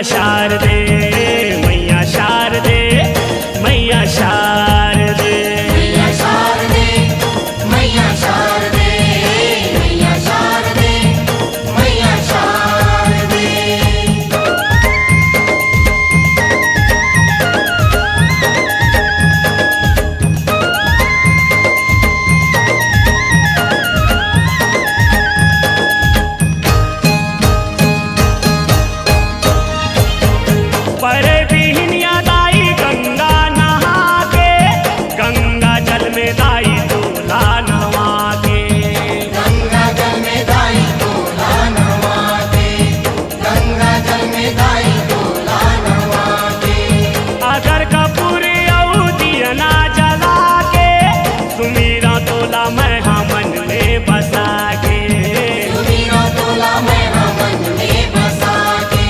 शारदे मैया शारदे मैया शारदे मैया शारदे मैया शारदे मैया शारदे मैया शारदे। पर बिहनिया दाई गंगा नहा के, गंगा जल में दाई दूल्हा नवा के। गंगा जल में दाई दूल्हा नवा के, गंगा जल में दाई दूल्हा नवा के। अगर कपूर औ दियना जला के, सुमीरा तोला मैं मन में बसा के। सुमीरा तोला मैं मन में बसा के,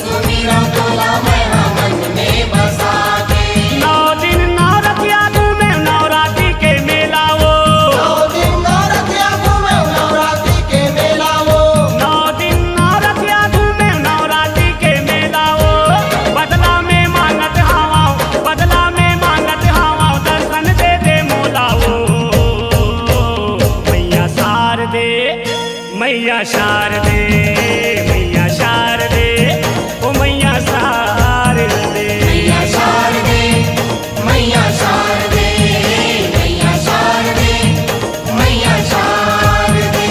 सुमीरा तोला मैं मन में बसा के। 9 दिन नवरतिया घूमे नवरात्रि के मेला वो। 9 दिन नवरात्रिया घूमे नवरात्रि के मेला वो। 9 दिन नवरतिया घूमे नवरात्रि के मेला वो। बदला में मांगत हवा, बदला में मांगत हवा, दर्शन दे दे मोला वो। मैया शारदे मैया शारदे मैया शारदे ओ मैया शारदे। मैया शारदे मैया शारदे मैया शारदे मैया शारदे।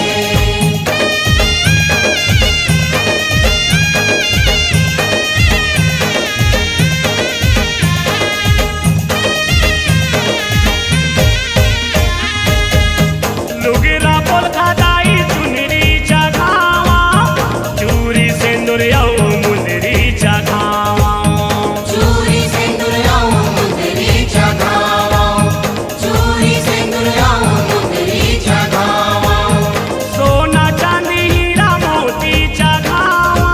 लुगरा पोल खादाई चुनरी चघावा, चूरी सिंदूर औ मुंदरी चघावा। चूरी सिंदूर औ मुंदरी चघावा, चूरी सिंदूर औ मुंदरी चघावा। सोना चांदी हीरा मोती चघावा,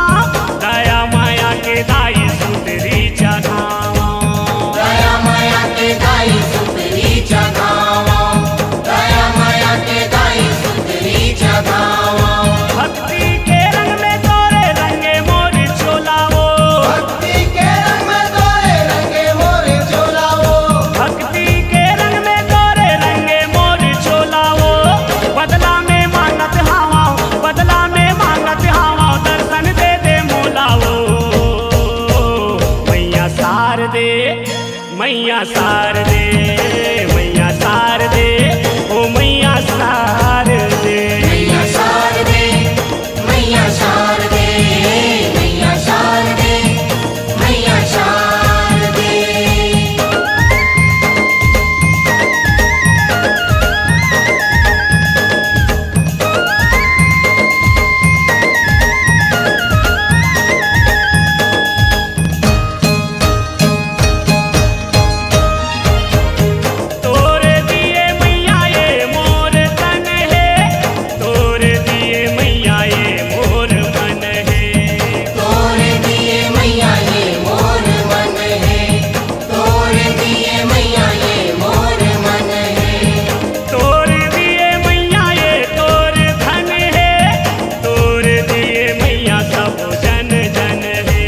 दया माया के दाई सुंदरी चघावा। दया माया के दाई सुंदरी चघावा, दया माया के दाई सुंदरी चघावा। भक्ति के रंग में तोरे रंगे मोर चोलावो। भक्ति के रंग में तोरे रंगे मोरे चोलावो। भक्ति के रंग में तोरे रंगे मोर चोलावो। बदला में मांगत हवा, बदला में मांगत हवा, दर्शन दे दे मोलावो। मैया शारदे मैया शारदे मैया शारदे ओ मैया शारदे। मैया शारदे मैया शारदे मैया शारदे मैया शारदे। तोरे दिए मैया ये मोर तन है, तोरे दिए मैया ये मोर मन है। तोरे दिए मैया ये मोर मन है, तोरे दिए मैया ये मोर मन है। तोरे दिए मैया ये तोर धन है, तोरे दिए मैया सब जन जन है।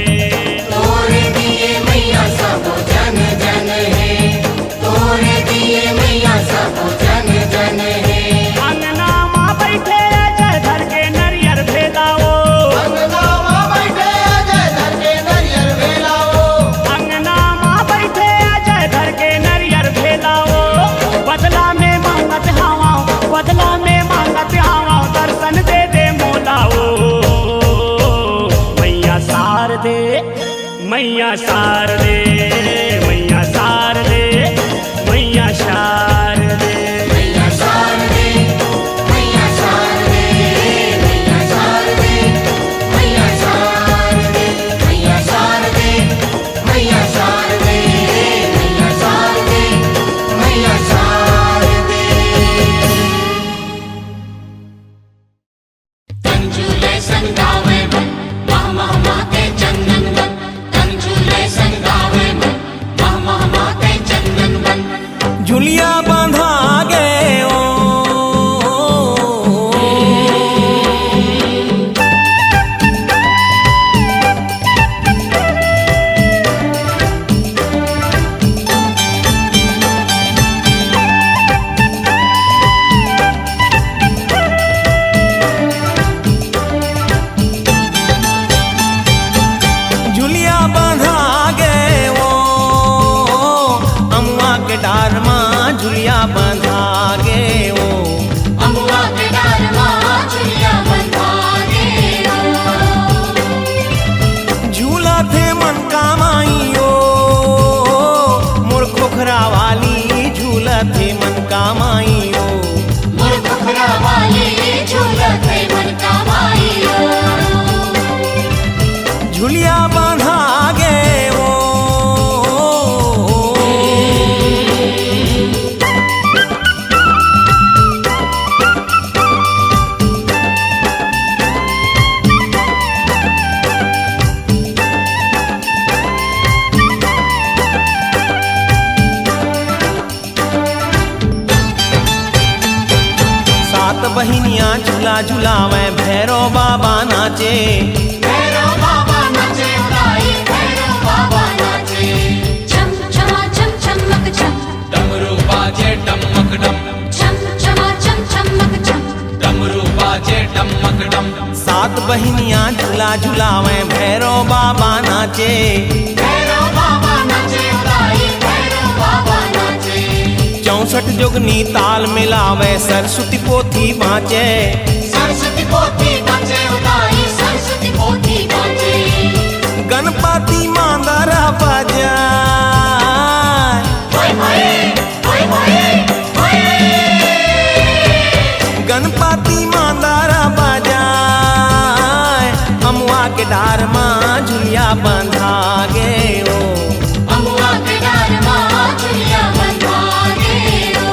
तोरे दिए मैया सब जन जन है, तोरे दिए मैया सब जन जन है। अंगना माँ बैठे जय धर के नरियर भेलाओ। अंगना माँ बैठे अजय धर के नरियर भेलाओ। अंगना माँ बैठे जय धर के नरियर भेलाओ। बदला में मांगत हवा, बदला में मांगत हवा, दर्शन दे दे मोलाओ। मैया शारदे मैया शारदे मैया शारदे मैया शारदे। मैया शारदे मैया शारदे मैया शारदे मैया शारदे मैया शारदे मैया शारदे मैया शारदे मैया शारदे। तंजुले संगावे मन मह मह माते चंदन वन। तंजुले संगावे मन मह मह माते चंदन वन। झुलिया बांधा गे ओ झूला झुलावे भैरव बाबा नाचे। भैरव बाबा नाचे उदाई भैरव बाबा नाचे। छम छमा छम छमक छम डमरू बाजे डमक डम। छम छमा छम छमक छम डमरू बाजे डमक डम। 7 बहिनियां झूला झुलावे भैरव बाबा नाचे। भैरव बाबा नाचे उदाई भैरव बाबा नाचे। 64 जोगनी ताल मिलावे सरस्वती पोथी बाँचे। सरस्वती पोथी बाँचे उदाई सरस्वती पोथी बाँचे। गणपति मांदरा बजाए। होय होय होय होय होय। गणपति मांदरा बजाए अमुआ के डार माँ झुलिया बंधा गे ओ। अमुआ के डार माँ झुलिया बंधा गे ओ।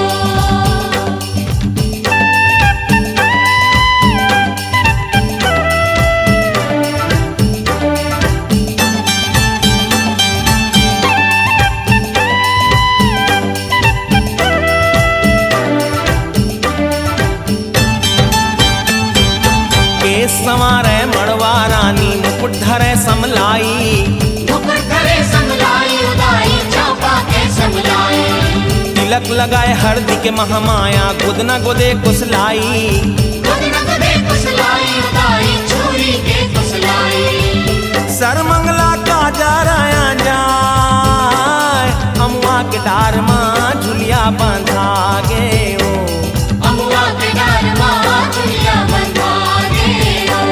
केस संवारे मड़वा रानी मुकुट धरे समलाई। मुकुट धरे समलाई उदाई चौपा के समलाई। तिलक लगाए हरदी के महामाया गुदना गुदे कुसलाई। गुदना गुदे कुसलाई उदाई छुरी के कुसलाई। सरमंगला का जराया जाए अमुआ के डार माँ झुलिया बंधा गे ओ। अमुआ के डार माँ झुलिया बंधा गे ओ।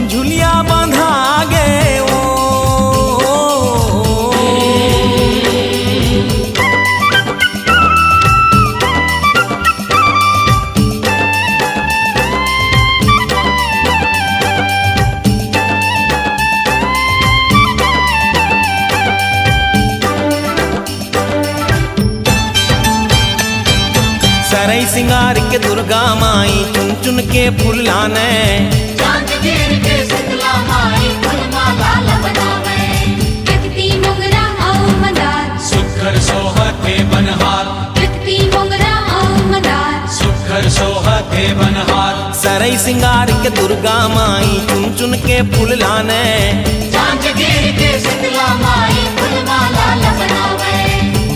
झुलिया बंधा गे ओ। सरई सिंगार के दुर्गा माई चुन चुन के फूल लाने। जांजगीर के शीतला माई फूलमाला बनावे। कितती मोगरा आओ मदार सुखर सोहते बनहार। कितती मोगरा आओ मदार सुखर सोहते बनहार। सरई सिंगार के दुर्गा माई चुन चुन के फूल लाने। जांजगीर के शीतला माई फूलमाला बनावे।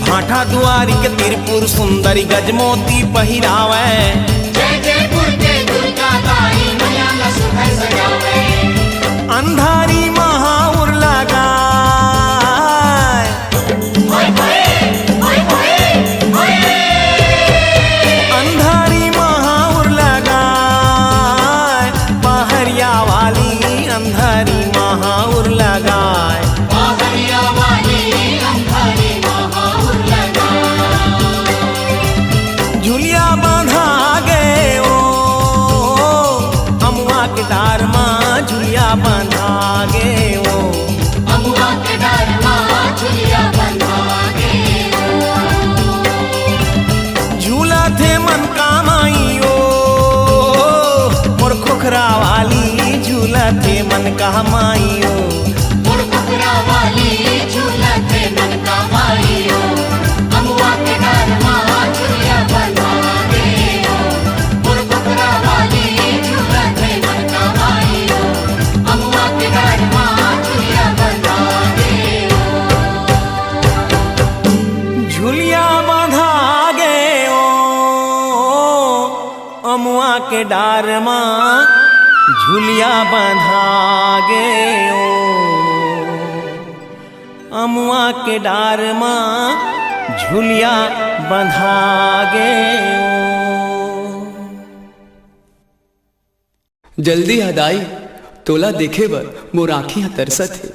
भाठा दुआरी के त्रिपुर सुंदरी गजमोती पहिरावे। जय जयपुर के दुर्गा दाई मैया ला सुबह सजावे। अंधारी महाउर लगाए। होय होय होय होय होय। अंधारी महाउर लगाए पहरिया वाली अंधारी महाउर लगाए। बाहरिया वाली अंधारी महाउर लगा। झुलिया बांधा गे ओ अमुआ के डार माँ झुलिया बांधा गे ओ। अमुआ के डार माँ झुलिया बंधा गे ओ। झूला थे मन का माई ओ मोर खोखरा वाली झूला थे मन का माई ओ। मोर कुकरा वाली झूलते मन का माई ओ। अमुआ के डार माँ झुलिया बंधा गे ओ। मोर कुकरा वाली झूलते मन का माई ओ। अमुआ के डार माँ झुलिया बंधा गे ओ। झुलिया बांधा गे ओ अमुआ के डार माँ झुलिया बांधा गे ओ। अमुआ के डार माँ झुलिया बांधा गे ओ। जल्दी हदाई तोला देखे बर मोर आँखियाँ तरसत है।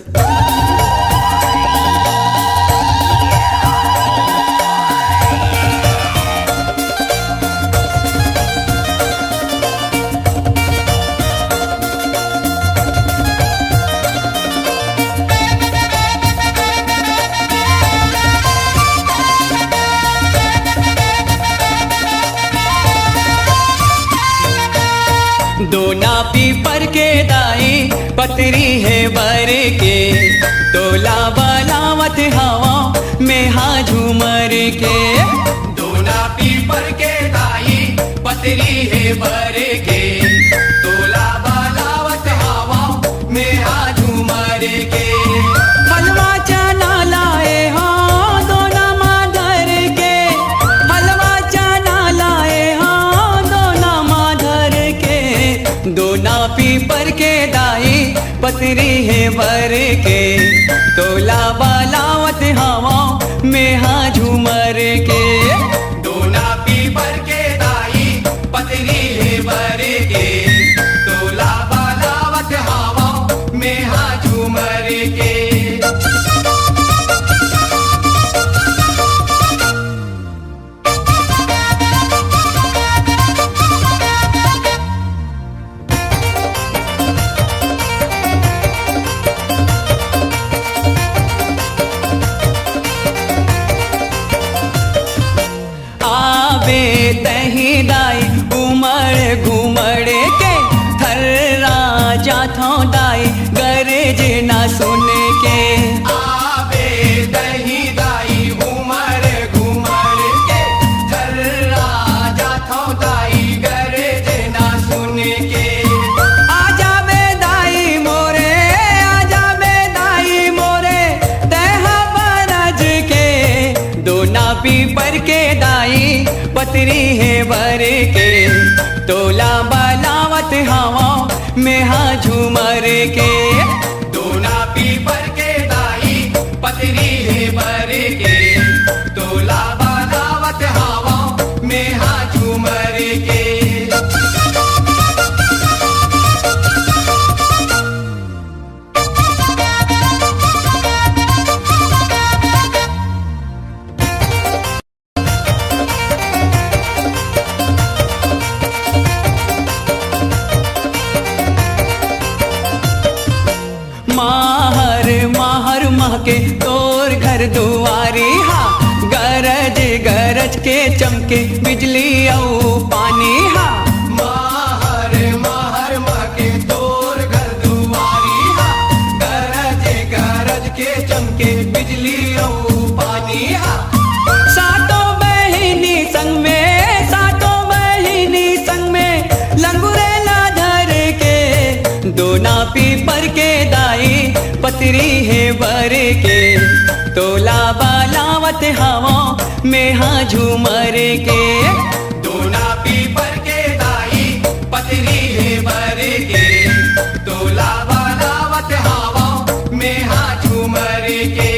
दोना पीपर के दाई पतरी है बर के, तोला बलावत हवा में हा झूमर के। दोना पीपर के दाई पतरी है बर के तोला बालावत हवा में हा झूमर के हलवा चना लाए हाँ दोना माधर के हलवा चना लाए हाँ दोना माधर के दोना पीपर के दाई पतरी है बर के तोला बालावत हवा में हा झूमर के दोना पीपर के दाई पतरी है बर के तोला बालावत हवा में हा झूमर के तही दाई उमड़ घुमड़ के थर राजा थो दाई गरज ना सुन के आवे दही दाई उमड़ घुमड़ के थर राजा थो दाई गरज ना सुन के आजा बे दाई मोरे आजा बे दाई मोरे तह बरज के दोना पीपर के दाई पतरी है बर के तोला बालावत हवा में हा झूमर के दोना पीपर के दाई पतरी है बर के तोला बालावत हवा में हा झूमर के माहर माहर महके तोर घर दुआरी हा गरज गरज के चमके बिजली औ पानी हा माहर माहर महके तोर घर दुआरी हा गरज गरज के चमके बिजली औ पानी हा सातों बहिनी संग में सातों बहिनी संग में लंगुरेला धर के दोना पीपर के दाई पतरी है बर के तोला बालावत हवा में हा झूमर के दोना पीपर के दाई पतरी है बर के तोला बालावत हवा में हा झूमर के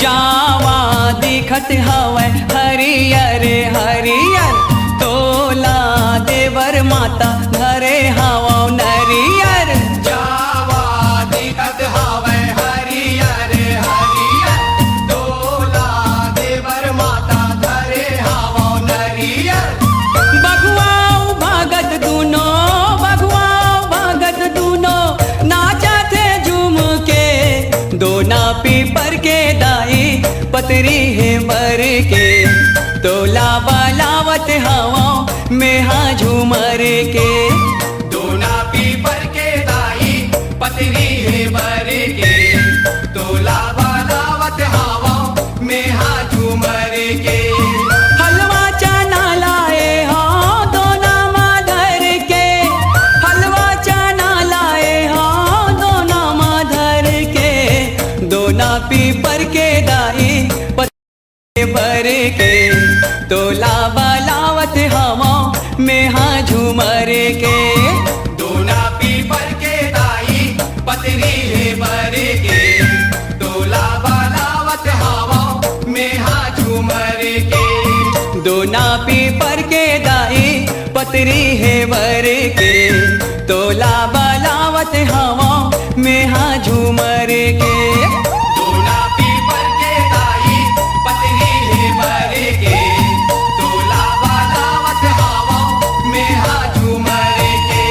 जावा दिखत हवै हरियर हरियर तोला देवर माता घरे हवा नरियर जावा दिखत हवै हरियर हरियर तोला देवर माता घरे हवा नरियर बगुआऊ भागत दूनो नाचा थे झूम के दोना पीपर के दाई पतरी है बर के तोला बालावत हवा में हा झूमर के दोना पीपर के दाई पतरी है बर के तोला बालावत हवा में हा झूमर के हलवा चना लाए हाँ दोना माधर के हलवा चना लाए हाँ दोना माधर के दोना पीपर के दाई बर के तोला बालावत हवा में हा झूमर के दोना पीपर के दाई पतरी है बर के तोला बालावत हवा में हा झूमर के दोना पीपर के दाई पतरी है बर के तोला बालावत हवा में हा झूमर के दोना पीपर के दाई पतरी है बर के तोला बालावत हवा में हा झूमर के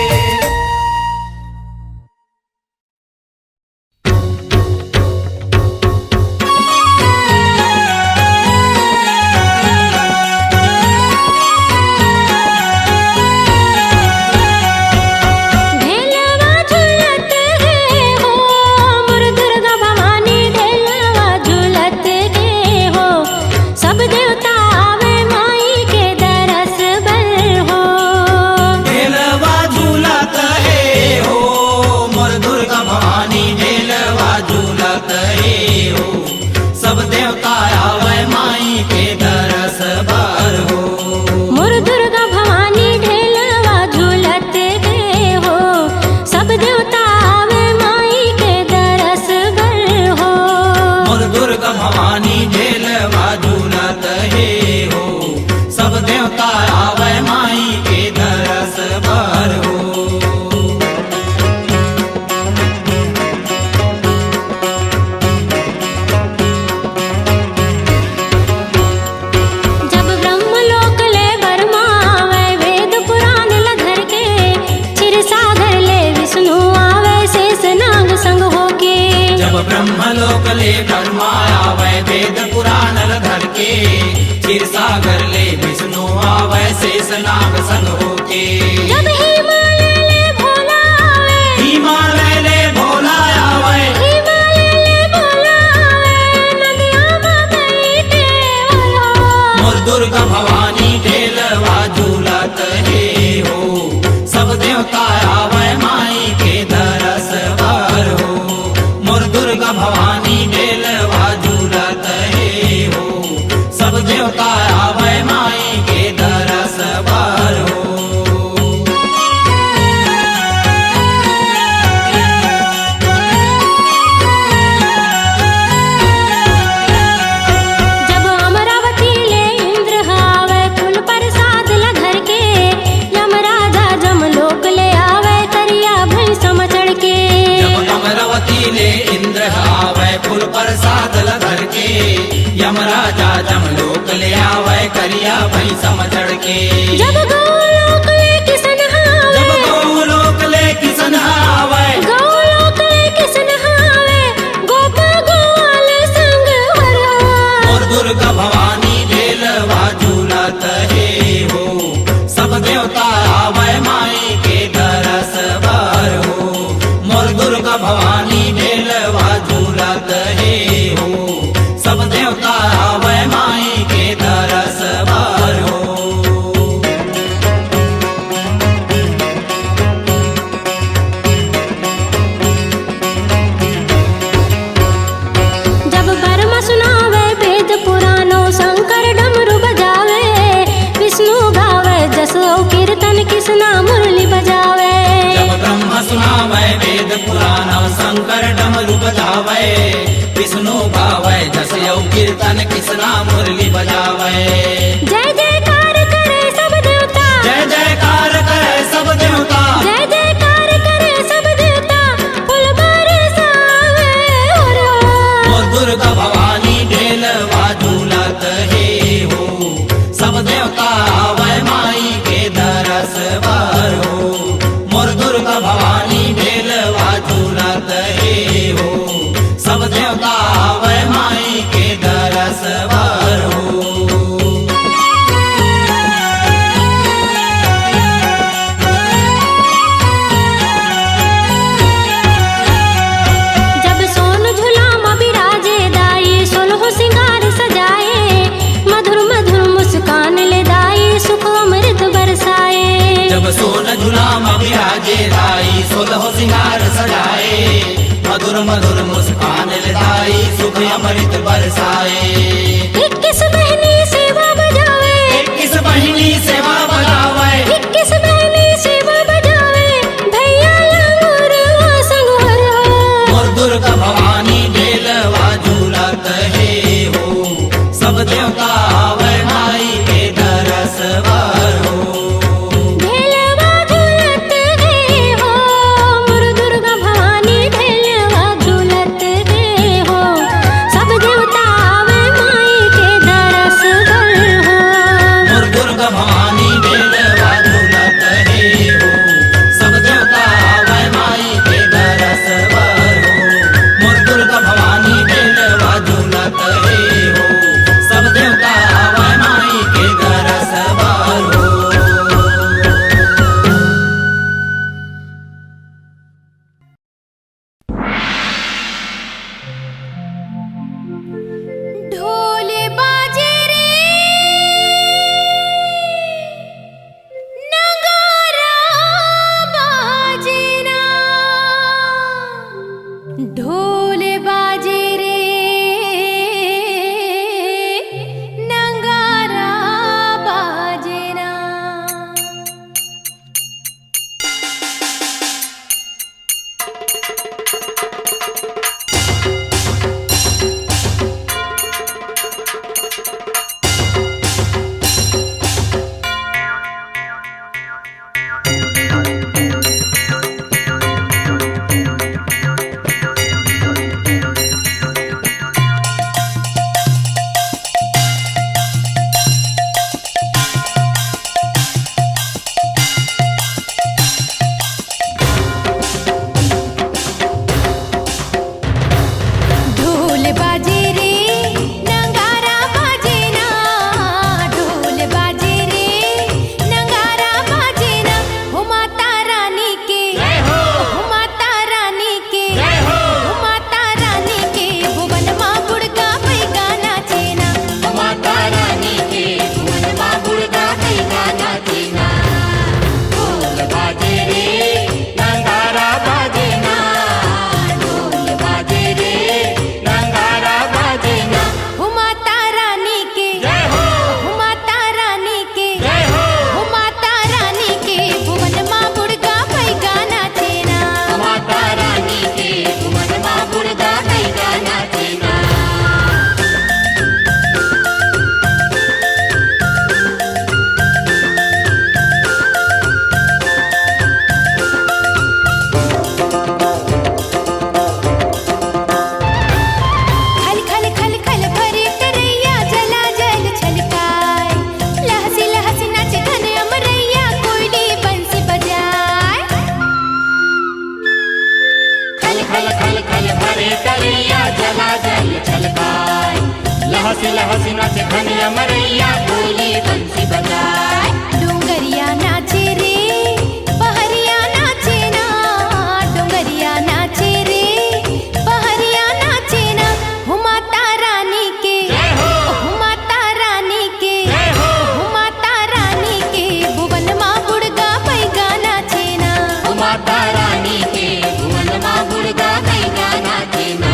ब्रह्मलोक ले ब्रह्मा आवे वेद पुराण धर के क्षीर सागर ले विष्णु आवे शेष नाग संग होके जब हिमालय ले भोला आवे हिमालय ले भोला आवे हिमालय ले भोला आवे नदियाँ में बैठे वाला मोर दुर्गा भवानी ढेलवा झूलत हे हो सब देवता आवे माई के दरस बार हो मोर दुर्गा भवानी ढेलवा झूलत हे हो सब देवता आवे माई के दरस बार हो जब अमरावती ले इंद्र आवे फूल प्रसाद ला घर के यमराजा जमलोक ले आवे करिया भई समझड़ के जब अमरावती ले इंद्र आवे फूल प्रसाद लधर के यमराजा जमलोक ले आवे करिया भई समझड़ के जब गोलोक ले किसन आवे जब गौलोक ले किसन आवे गोलोक ले किसन आवे गोप गोवाल संग हरा और दुर्गा भवानी ढेलवा झूलत हे हो सब देवता आवे माई के दरस बार हो मोर दुर्गा भवानी ढेलवा झूलत हे हो सब देवता आवे माई के दरस बार हो जब ब्रह्मा सुनावे वेद पुराणों शंकर डमरू बजावे विष्णु गावे जसो कीर्तन कृष्णा मुरली बजावे जब ब्रह्मा सुनावे वेद पुराण शंकर डमरू बजावे विष्णु गावे जस यौ कीर्तन कृष्णा मुरली बजावे जय जयकार करे सब देवता जय जयकार करे सब देवता जय जयकार करे सब देवता फूल बरसावे हो और दुर्गा भवानी ढेलवा झूलत हे हो सब देवता आवे माई के दरस बार हो मोर दुर्गा भवानी ढेलवा झूलत हे हो सब देवता आवे माई के दरस बार हो जब सोन झुलाम बिराजे दाई सोलह सिंगार सजाए मधुर मधुर मुस्कान ले दाई सुख अमृत बरसाए जब सोन झुलाम बिराजे दाई सोलह सिंगार सजाए मधुर मधुर मुस्कान लदाई सुख अमृत बरसाए 21 बहनी सेवा बजावे 21 बहिनी सेवा बजावे 21 बहनी सेवा बजावे भैया लंगूर संग हरा और दुर्गा भवानी ढेलवा झूलत हे हो सब देवता आवे माई के दरस बार हो ढेलवा झूलत हे हो मोर दुर्गा भवानी ढेलवा झूलत हे हो सब देवता आवे माई के दरस गर हो और दुर्गा भवानी ढेलवा झूलत हे हो सब देवता आवे माई के दरस बार हो मोर दुर्गा भवानी ढेलवा झूलत हे हो सब देवता आवे माई के दरस बार हो ढोल बाजे रे नगारा बाजे ना ढोल बाजे रे नगारा बाजे ना खल खल खल भरे तरैया जला जल छलकाए लहसी नाचे घनिया मरैया बोली बंसी बजाए डोंगरिया नाचे रे पहरिया नाचे ना डोंगरिया नाचे रे पहरिया नाचे ना हो माता रानी के हो माता रानी के हो माता रानी के भुवन माँ गुड़गा पैगा नाचे ना माता रानी के भुवन माँ गुड़गा पैगा नाचे ना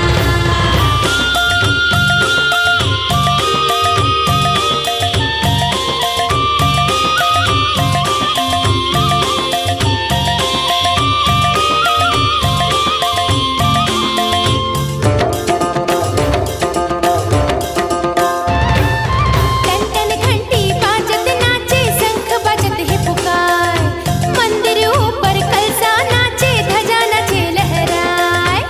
टन टन घंटी बाजत नाचे शंख बजत है पुकार मंदिर ऊपर कलसा नाचे ध्वजा नाचे लहराए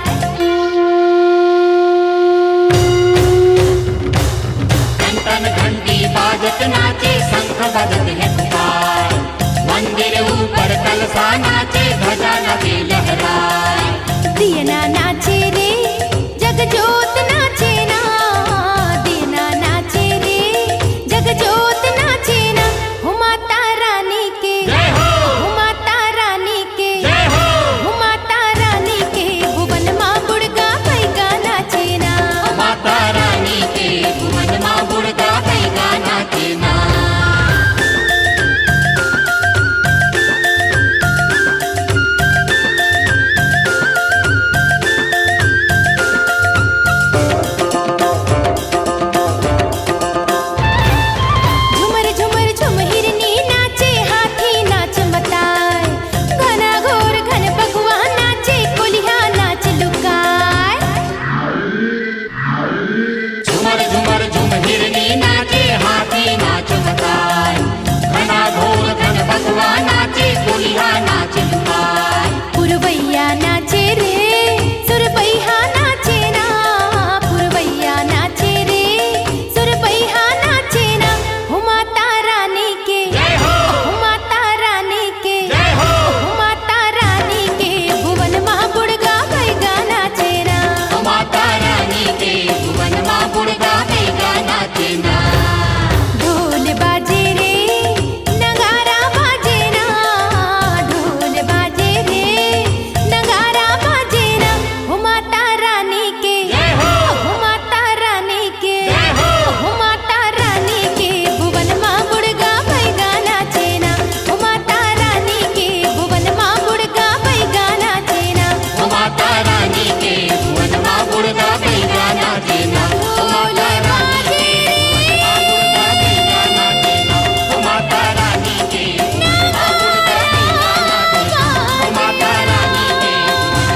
टन टन घंटी बाजत नाचे शंख बजत है पुकार मंदिर ऊपर कलसा नाचे ध्वजा नाचे लहराए दियना नाचे रे जगजोत नाचे ना दियना नाचे रे जगजोत नाचे ना हो माता रानी के हो माता रानी के हो माता रानी के भुवन माँ गुड़गा पैगा नाचे ना माता रानी के भुवन माँ गुड़गा पैगा नाचे ना झुमर झुमर झुम हिरनी नाचे हाथी नाच मताए घना घोर घन बगुआ नाचे कोलिया नाच लुकाए झुमर झुमर झुम हिरनी नाचे हाथी नाच मताए घना घोर घन बगुआ नाचे कोलिया नाच लुकाए पुरवैया नाचे रे सुरपैया नाचे ना पुरवैया नाचे रे सुरपैया नाचे ना हो माता रानी के हो माता रानी के हो माता रानी के भुवन माँ गुड़गा पैगा नाचे ना माता रानी के भुवन माँ गुड़गा पैगा नाचे ना ढोल बाजे रे नगारा बाजे ना ढोल बाजे रे नगारा बाजे ना हो माता रानी के हो माता रानी के हो माता रानी के भुवन माँ गुड़गा पैगा नाचे ना हो माता रानी के भुवन माँ गुड़गा पैगा नाचे ना माता रानी के भुवन माँ गुड़गा पैगा नाचे ना ढोल बाजे माता रानी के माँ गुड़गा पैगा नाचे माता रानी के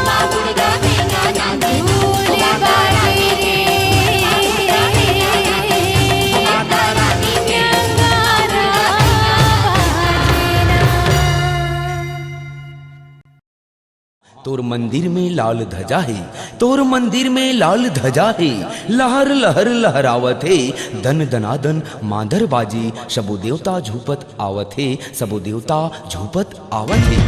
माँ गुड़गा पैगा नाचे ढोल बाजे माता रानी के नगारा बाजे ना तोर मंदिर में लाल ध्वजा है तोर मंदिर में लाल ध्वजा है लहर लहर लहरावत है दन दनादन मांदर बाजी सबो देवता झूपत आवत है सबो देवता झूपत आवत है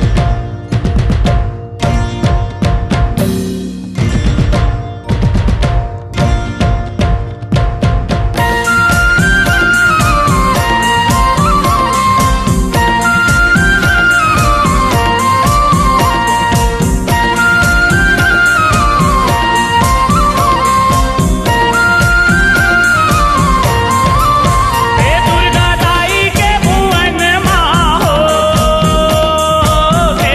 हे दुर्गा दाई के भुवन माँ हो, हे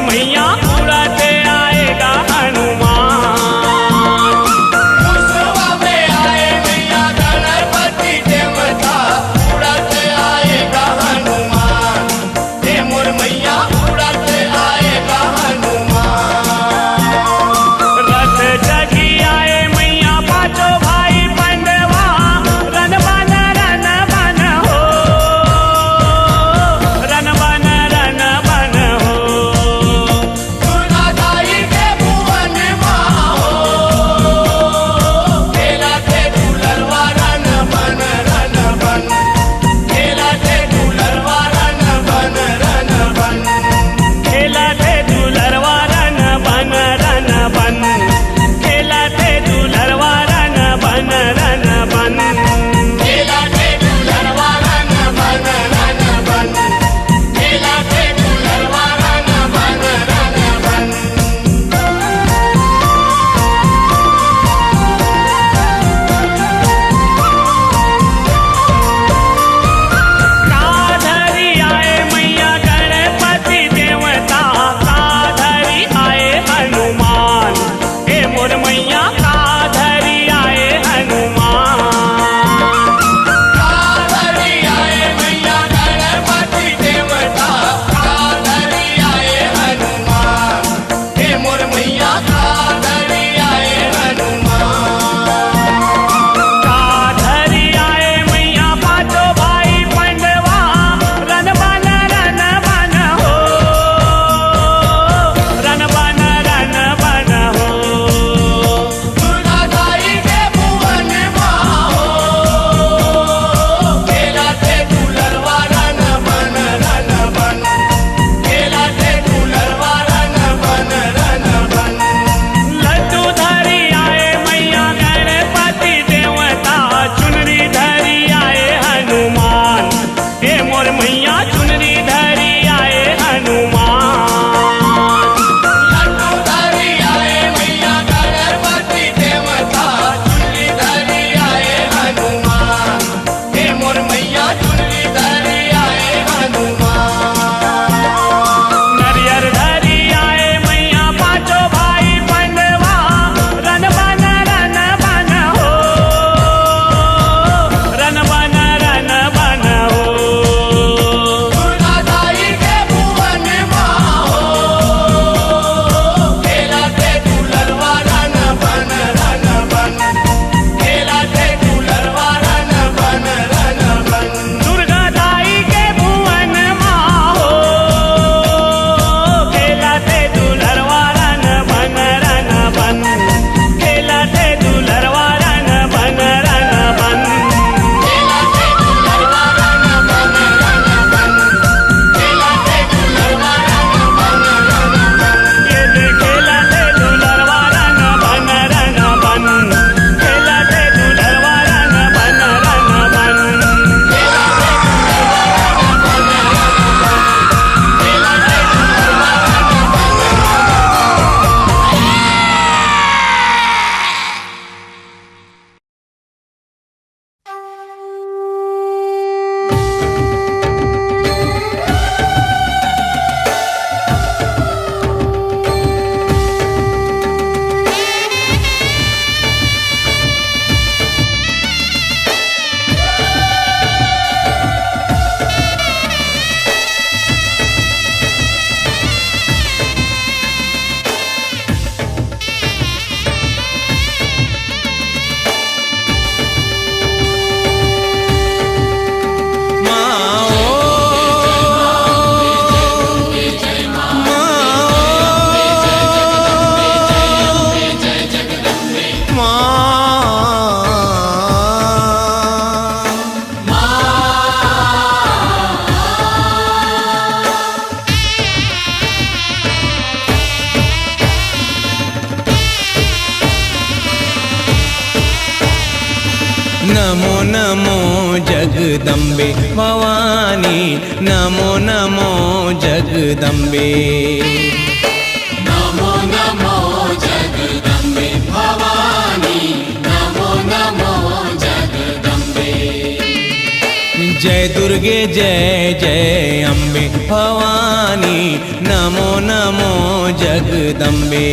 मैया उड़ते आएगा हनुमान। मुसवा में आए मैया गणपति देवता, उड़ते आएगा हनुमान। हे मोर मैया उड़ते आएगा हनुमान। रथ जगी आए मैया पांचों भाई पंडवा, रन बन हो, रन बन हो। दुर्गा दाई के भुवन माँ हो, खेला थे दुलरवा रन बन, खेला थे दुलरवा रन बन। खेला थे दुलरवा रन बन, खेला थे दुलरवा रन बन। खेला थे दुलरवा रन बन, खेला थे दुलरवा रन बन। काधरी आए मैया गणपति देवता, काधरी आए हनुमान। हे मोर मैया काधरी आए हनुमान। काधरी आए मैया गणपति देवता, काधरी आए हनुमान। हे मोर मैया काधरी आए हनुमान। काधरी आए मैया पांचों भाई पंडवा, रन बन हो, रन बन हो। दुर्गा दाई के भुवन माँ हो, खेला थे दुलरवा रन बन, खेला थे दुलरवा रन बन। लड्डू धरी आए मैया गणपति देवता, चुनरी धरी आए हनुमान। हे मोर मैया चुनरी धरी आए हनुमान। लड्डू धरी आए मैया गणपति देवता, चुनरी धरी आए हनुमान। हे मोर मैया चुनरी धरी आए हनुमान। नरियर धरी आए मैया पांचों भाई पंडवा, रन बन हो, रन बन हो। दुर्गा दाई के भुवन माँ हो, खेला थे दुलरवा रन बन, खेला थे दुलरवा रन बन। दुर्गा दाई के भुवन माँ हो, खेला थे दुलरवा रन बन, खेला थे दुलरवा रन बन। खेला थे दुलरवा रन बन, खेला थे दुलरवा रन बन। ये दे खेला थे दुलरवा रन बन, खेला थे दुलरवा रन बन। नमो नमो जगदम्बे भवानी, नमो नमो जगदम्बे। नमो नमो जगदम्बे भवानी, नमो नमो जगदम्बे। जय दुर्गा दुर्गे जय जय अम्बे भवानी नमो नमो जगदम्बे।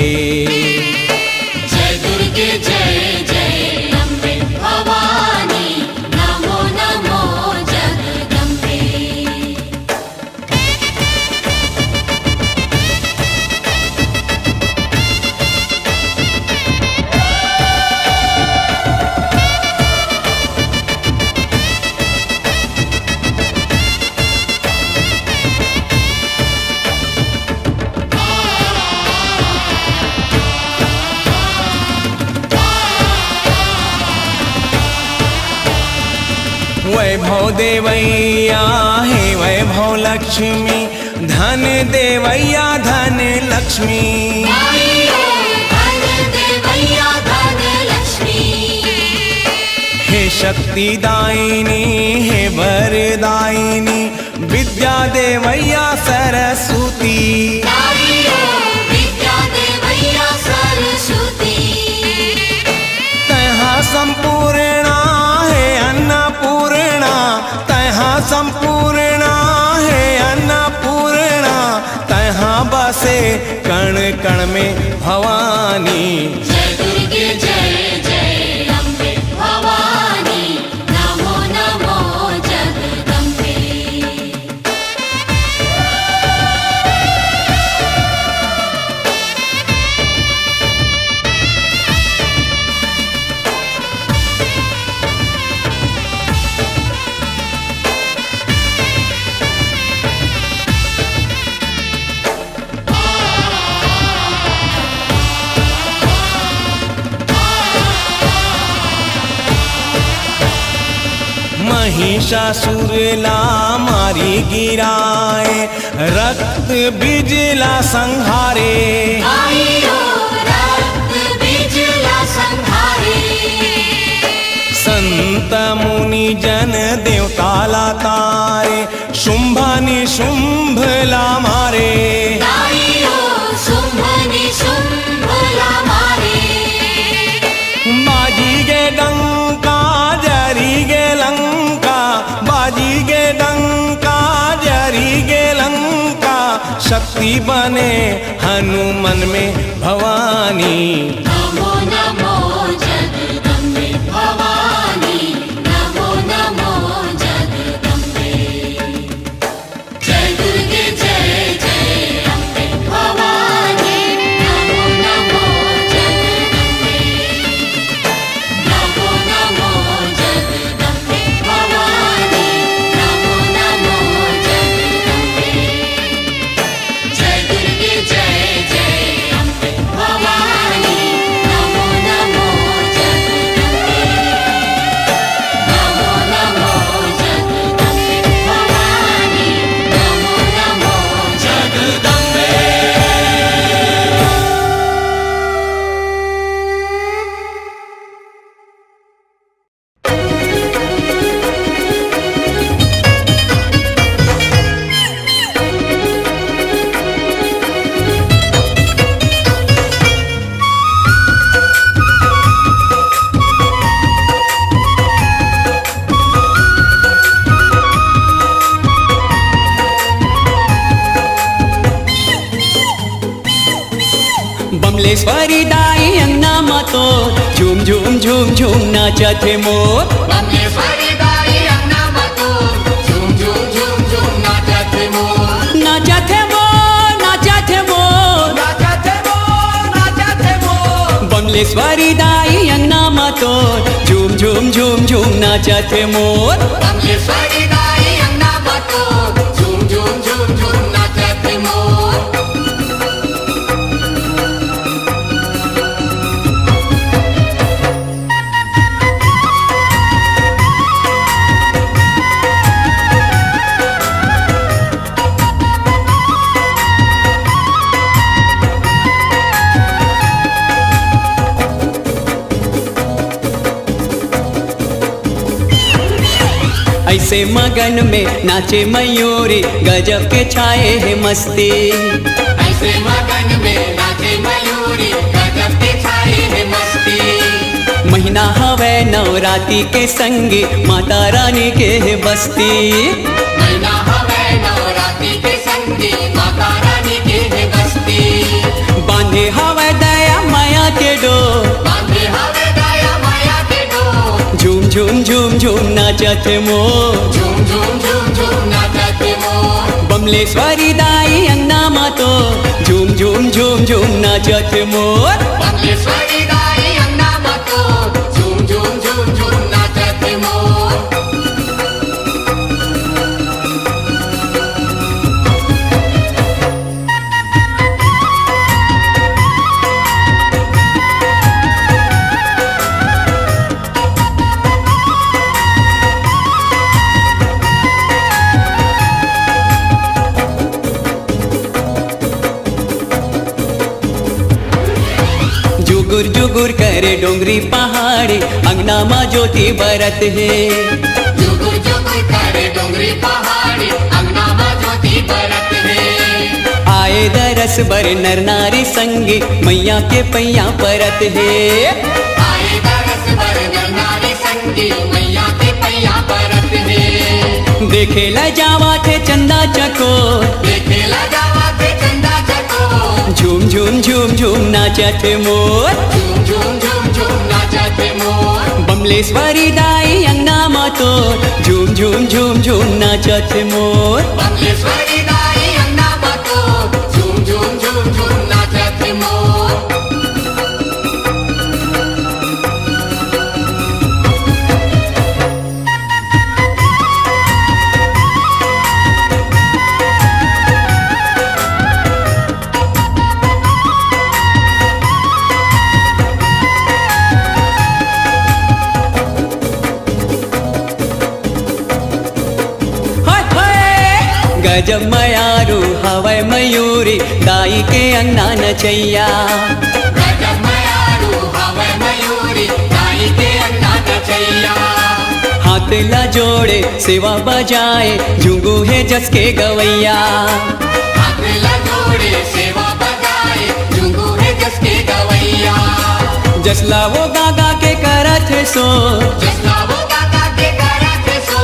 जय दुर्गे जय जय अम्बे भवानी नमो नमो जगदम्बे। वैभव देवैया हे वैभव लक्ष्मी धन देवैया धन लक्ष्मी। धन देवैया धन लक्ष्मी। हे शक्ति दायिनी हे वरदायिनी विद्या देवैया सरस्वती। विद्या देवैया सरस्वती। तहाँ संपूर्णा है अन्नपूर्णा तहाँ संपूर्णा है अन्नपूर्णा तहाँ बसे कण कण में भवानी। जय दुर्गे जय जय अम्बे भवानी नमो नमो जगदम्बे। महिषासुरला मारी गिराए रक्त बिजला संहारे। रक्त बिजला संहारे। संत मुनि जन देवताला तारे शुंभ निशुंभ ला मारे। शुंभ निशुंभ ला मारे। बाजी गे डंका जरी गे लंका बाजी गे डंका जरी गे लंका शक्ति बने हनुमान में भवानी। नमो नमो जगदम्बे भवानी नमो नमो जगदम्बे। जय दुर्गे जय जय अम्बे भवानी नमो नमो जगदम्बे। नमो नमो जगदम्बे भवानी नमो नमो जगदम्बे। जय दुर्गे जय जय अम्बे भवानी नमो नमो जगदम्बे। नमो नमो जगदम्बे भवानी नमो नमो जगदम्बे। बमलेश्वरी दाई अंगना मातो झूम झूम झूम झूम नाचत है मोर। बमलेश्वरी दाई अंगना मातो झूम झूम झूम झूम नाचत है मोर। नाचत है मोर नाचत है मोर नाचत है मोर नाचत है मोर। बमलेश्वरी दाई अंगना मातो झूम झूम झूम झूम नाचत है मोर। बमलेश्वरी दाई अंगना मातो झूम झूम झूम झूम नाचत है मोर। ऐसे मगन में नाचे मयूरी गजब के छाए है मस्ती। ऐसे मगन में नाचे मयूरी गजब के छाए है मस्ती। महीना हवे नवरात्रि के संगे माता रानी के है बस्ती। महीना हवे नवरात्रि के संगी माता रानी के है बस्ती। बांधे हवे दया माया के डोर, बांधे हवे दया माया के डोर। झूम झूम झूम झूम नाचत मोर, झूम झूम झूम झूम नाचत मोर। बमलेश्वरी दाई अंगना मातो, झूम झूम झूम झूम नाचत मोर। बमलेश्वरी दाई अंगना मतो, झूम झूम झूम झूम नाचत मोर। जुगुर जुगुर करे डोंगरी पहाड़ी अंगना माँ ज्योति बरत है। जुगुर जुगुर करे डोंगरी पहाड़ी अंगना में ज्योति बरत है। आए दरस बर नर नारी संगी मैया के पैया परत है। आए दरस बर नर नारी संगी मैया के पैया परत है। देखे ला जावा थे चंदा चकोर, देखे लगावा थे चंदा चको। झूम झूम झूम झूम नाचत मोर। झूम झूम झूम झूम नाचत मोर। बमलेश्वरी दाई अंगना मातो, झूम झूम झूम झूम नाचत मोर। बमलेश्वरी दाई अंगना मतो, झूम झूम झूम झूम नाचत मोर। हाय हाय गजब मयारू हवै मयूरी दाई के अंगना नचैया। गजब मयारू हवे मयूरी दाई के अंगना नचैया। हाथ ला जोड़े सेवा बजाए झुंगू है जस के गवैया। हाथ लगोड़े सेवा बजाए झुंगू है जस के गवैया। जसला वो गागा के करत है सो, जसला वो काका के करत सो।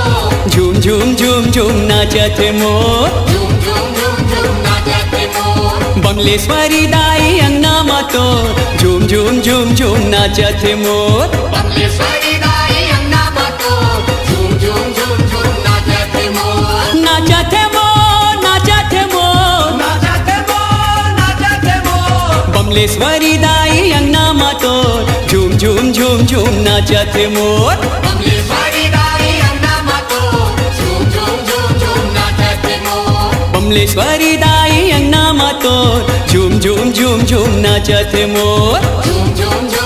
झूम झूम झूम झूम नाचत मोर। झूम झूम झूम झूम नाचत मोर। बमलेश्वरी दाई अंगना मातो, झूम झूम झूम झूम नाचत मोर। बमलेश्वरी दाई अंगना मतो, झूम झूम झूम झूम नाचत मोर। नाचत मोर, नाचत मोर, नाचत मोर। बमलेश्वरी दाई अंगना मातो, झूम झूम झूम झूम नाचत मोर। बमलेश्वरी दाई अंगना मतो, झूम झूम झूम झूम नाचत मोर। बमलेश्वरी दाई अंगना मातो, झूम झूम झूम झूम नाचत मोर। झूम झूम झूम